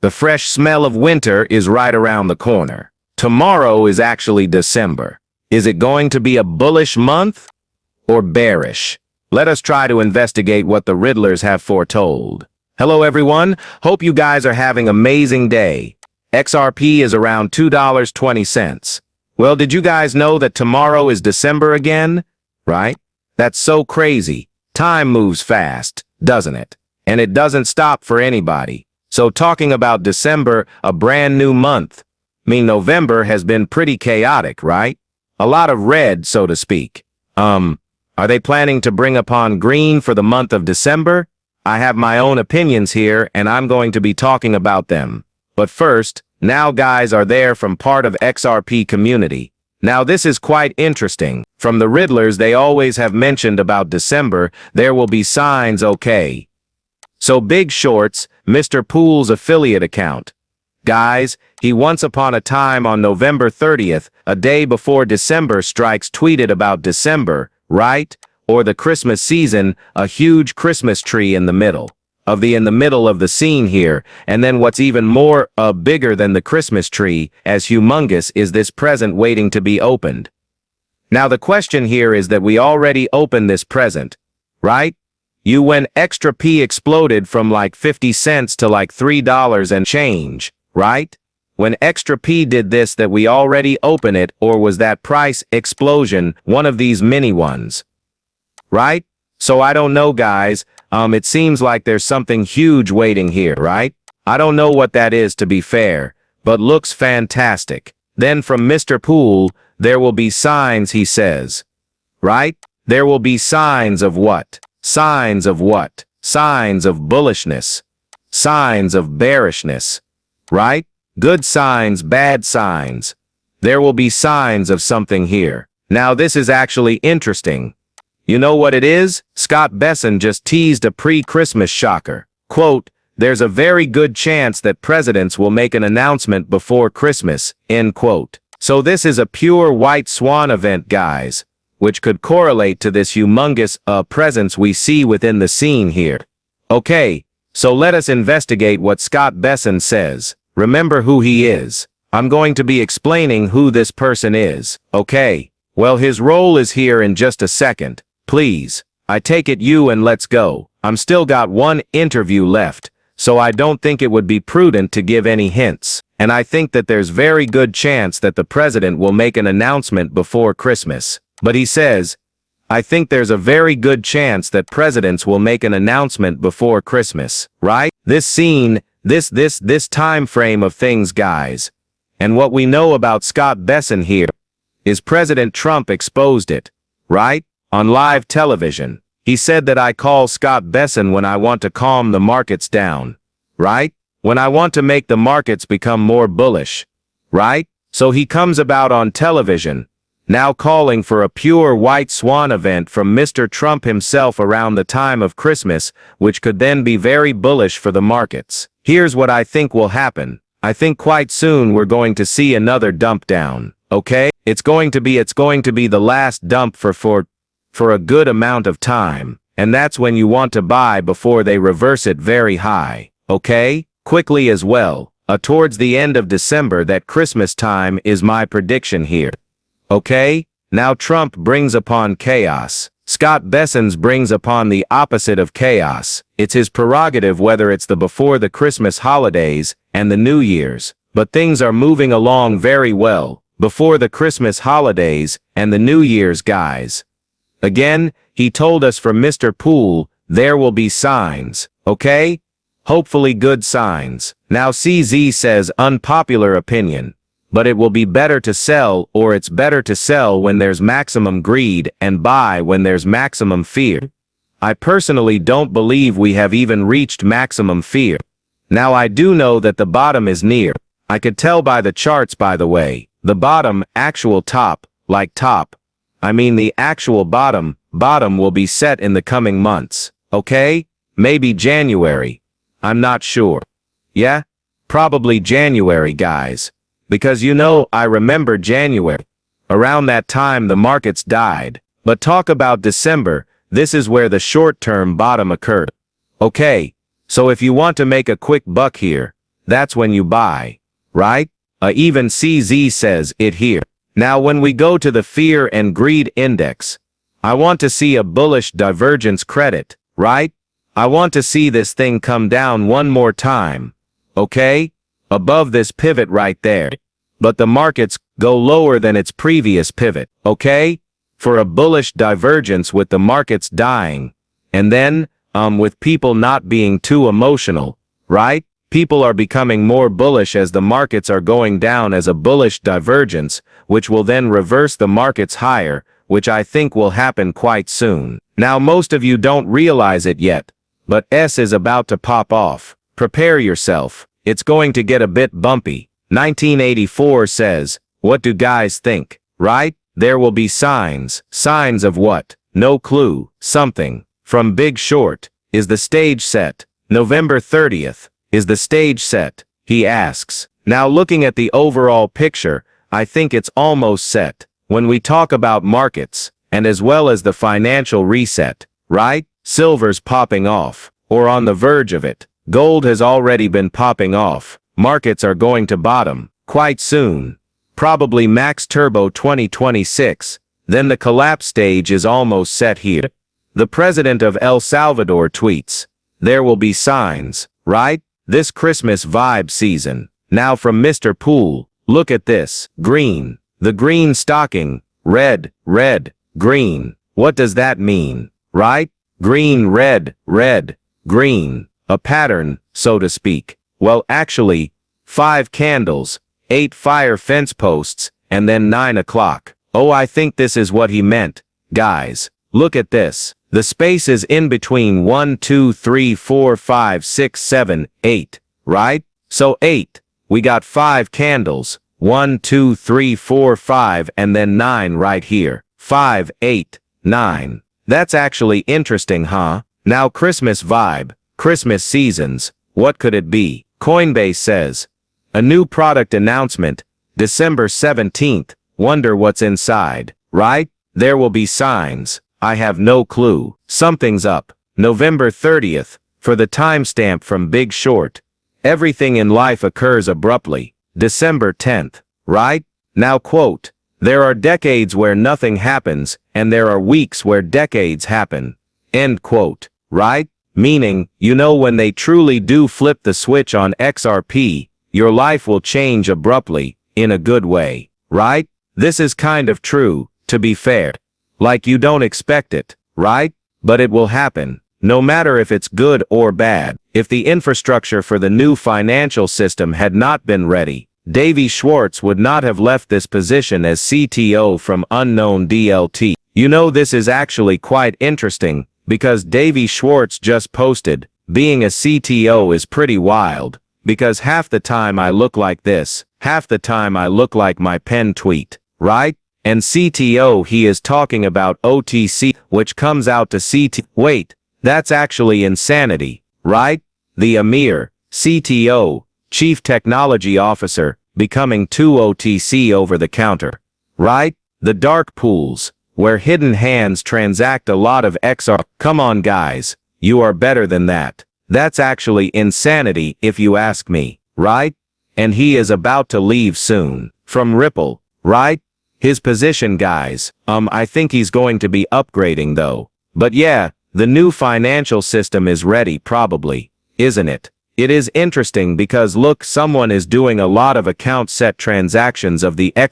The fresh smell of winter is right around the corner. Tomorrow is actually December. Is it going to be a bullish month or bearish? Let us try to investigate what the Riddlers have foretold. Hello everyone, hope you guys are having an amazing day. XRP is around $2.20. Well, did you guys know that tomorrow is December again? Right? That's so crazy. Time moves fast, doesn't it? And it doesn't stop for anybody. So talking about December, a brand new month. November has been pretty chaotic, right? A lot of red, so to speak. Are they planning to bring upon green for the month of December? I have my own opinions here, and I'm going to be talking about them. But first, now guys are there from part of XRP community. Now this is quite interesting. From the Riddlers, they always have mentioned about December, there will be signs, okay. So Big Shorts, Mr. Pool's affiliate account. Guys, he once upon a time on November 30th, a day before December strikes, tweeted about December, right? Or the Christmas season, a huge Christmas tree in the middle of the scene here. And then what's even more bigger than the Christmas tree, as humongous, is this present waiting to be opened. Now the question here is that we already opened this present, right? When XRP exploded from like 50 cents to like $3 and change, right? When XRP did this, that we already open it, or was that price explosion one of these mini ones? Right? So I don't know, guys. It seems like there's something huge waiting here, right? I don't know what that is, to be fair, but looks fantastic. Then from Mr. Pool, there will be signs, he says. Right? There will be signs of what? Signs of what? Signs of bullishness. Signs of bearishness. Right? Good signs, bad signs. There will be signs of something here. Now this is actually interesting. You know what it is? Scott Besson just teased a pre-Christmas shocker. Quote, "There's a very good chance that presidents will make an announcement before Christmas," end quote. So this is a pure white swan event, guys, which could correlate to this humongous presence we see within the scene here. Okay, so let us investigate what Scott Besson says. Remember who he is. I'm going to be explaining who this person is, okay? Well, his role is here in just a second. Please, I take it you and let's go. I'm still got one interview left, so I don't think it would be prudent to give any hints. And I think that there's very good chance that the president will make an announcement before Christmas. But he says, I think there's a very good chance that presidents will make an announcement before Christmas, right? This scene, this time frame of things, guys. And what we know about Scott Besson here is President Trump exposed it, right? On live television. He said that I call Scott Besson when I want to calm the markets down, right? When I want to make the markets become more bullish, right? So he comes about on television, now calling for a pure white swan event from Mr. Trump himself around the time of Christmas, which could then be very bullish for the markets. Here's what I think will happen. I think quite soon we're going to see another dump down, okay? It's going to be the last dump for a good amount of time, and that's when you want to buy before they reverse it very high, okay? Quickly as well, towards the end of December, that Christmas time is my prediction here. Okay? Now Trump brings upon chaos. Scott Besson's brings upon the opposite of chaos. It's his prerogative whether it's before the Christmas holidays and the New Year's, but things are moving along very well before the Christmas holidays and the New Year's, guys. Again, he told us from Mr. Pool, there will be signs, okay? Hopefully good signs. Now CZ says unpopular opinion, but it will be better to sell, or it's better to sell when there's maximum greed and buy when there's maximum fear. I personally don't believe we have even reached maximum fear. Now I do know that the bottom is near. I could tell by the charts, by the way. The bottom, actual top, like top. I mean the actual bottom will be set in the coming months, okay? Maybe January. I'm not sure. Yeah? Probably January, guys. Because you know, I remember January. Around that time the markets died. But talk about December, this is where the short-term bottom occurred. Okay, so if you want to make a quick buck here, that's when you buy, right? Even CZ says it here. Now when we go to the fear and greed index, I want to see a bullish divergence credit, right? I want to see this thing come down one more time, okay? Above this pivot right there. But the markets go lower than its previous pivot, okay? For a bullish divergence with the markets dying. And then, with people not being too emotional, right? People are becoming more bullish as the markets are going down as a bullish divergence, which will then reverse the markets higher, which I think will happen quite soon. Now most of you don't realize it yet, but S is about to pop off. Prepare yourself. It's going to get a bit bumpy. 1984 says, what do guys think, right? There will be signs. Signs of what? No clue. Something. From Big Short. Is the stage set? November 30th. Is the stage set? He asks. Now looking at the overall picture, I think it's almost set. When we talk about markets, and as well as the financial reset, right? Silver's popping off, or on the verge of it. Gold has already been popping off. Markets are going to bottom, quite soon. Probably max turbo 2026. Then the collapse stage is almost set here. The president of El Salvador tweets, there will be signs, right? This Christmas vibe season. Now from Mr. Poole, look at this. Green. The green stocking. Red, red, green. What does that mean, right? Green, red, red, green. A pattern, so to speak. Well, actually, 5 candles, 8 fire fence posts, and then 9 o'clock. Oh, I think this is what he meant. Guys, look at this. The space is in between 1, 2, 3, 4, 5, 6, 7, 8, right? So 8. We got 5 candles. 1, 2, 3, 4, 5, and then 9 right here. 5, 8, 9. That's actually interesting, huh? Now Christmas vibe, Christmas seasons, what could it be? Coinbase says, a new product announcement, December 17th, wonder what's inside, right? There will be signs. I have no clue. Something's up. November 30th, for the timestamp from Big Short. Everything in life occurs abruptly. December 10th, right? Now quote, there are decades where nothing happens, and there are weeks where decades happen. End quote, right? Meaning, you know when they truly do flip the switch on XRP, your life will change abruptly, in a good way, right? This is kind of true, to be fair. Like you don't expect it, right? But it will happen, no matter if it's good or bad. If the infrastructure for the new financial system had not been ready, Davey Schwartz would not have left this position as CTO from unknown DLT. You know this is actually quite interesting, because Davey Schwartz just posted, being a CTO is pretty wild, because half the time I look like this, half the time I look like my pen tweet, right? And CTO he is talking about OTC, which comes out to CT. Wait, that's actually insanity, right? The Amir, CTO, Chief Technology Officer, becoming 2 OTC over the counter, right? The dark pools, where hidden hands transact a lot of XR. Come on guys, you are better than that. That's actually insanity if you ask me, right? And he is about to leave soon. From Ripple, right? His position guys, I think he's going to be upgrading though. But yeah, the new financial system is ready probably, isn't it? It is interesting because look, someone is doing a lot of account set transactions of the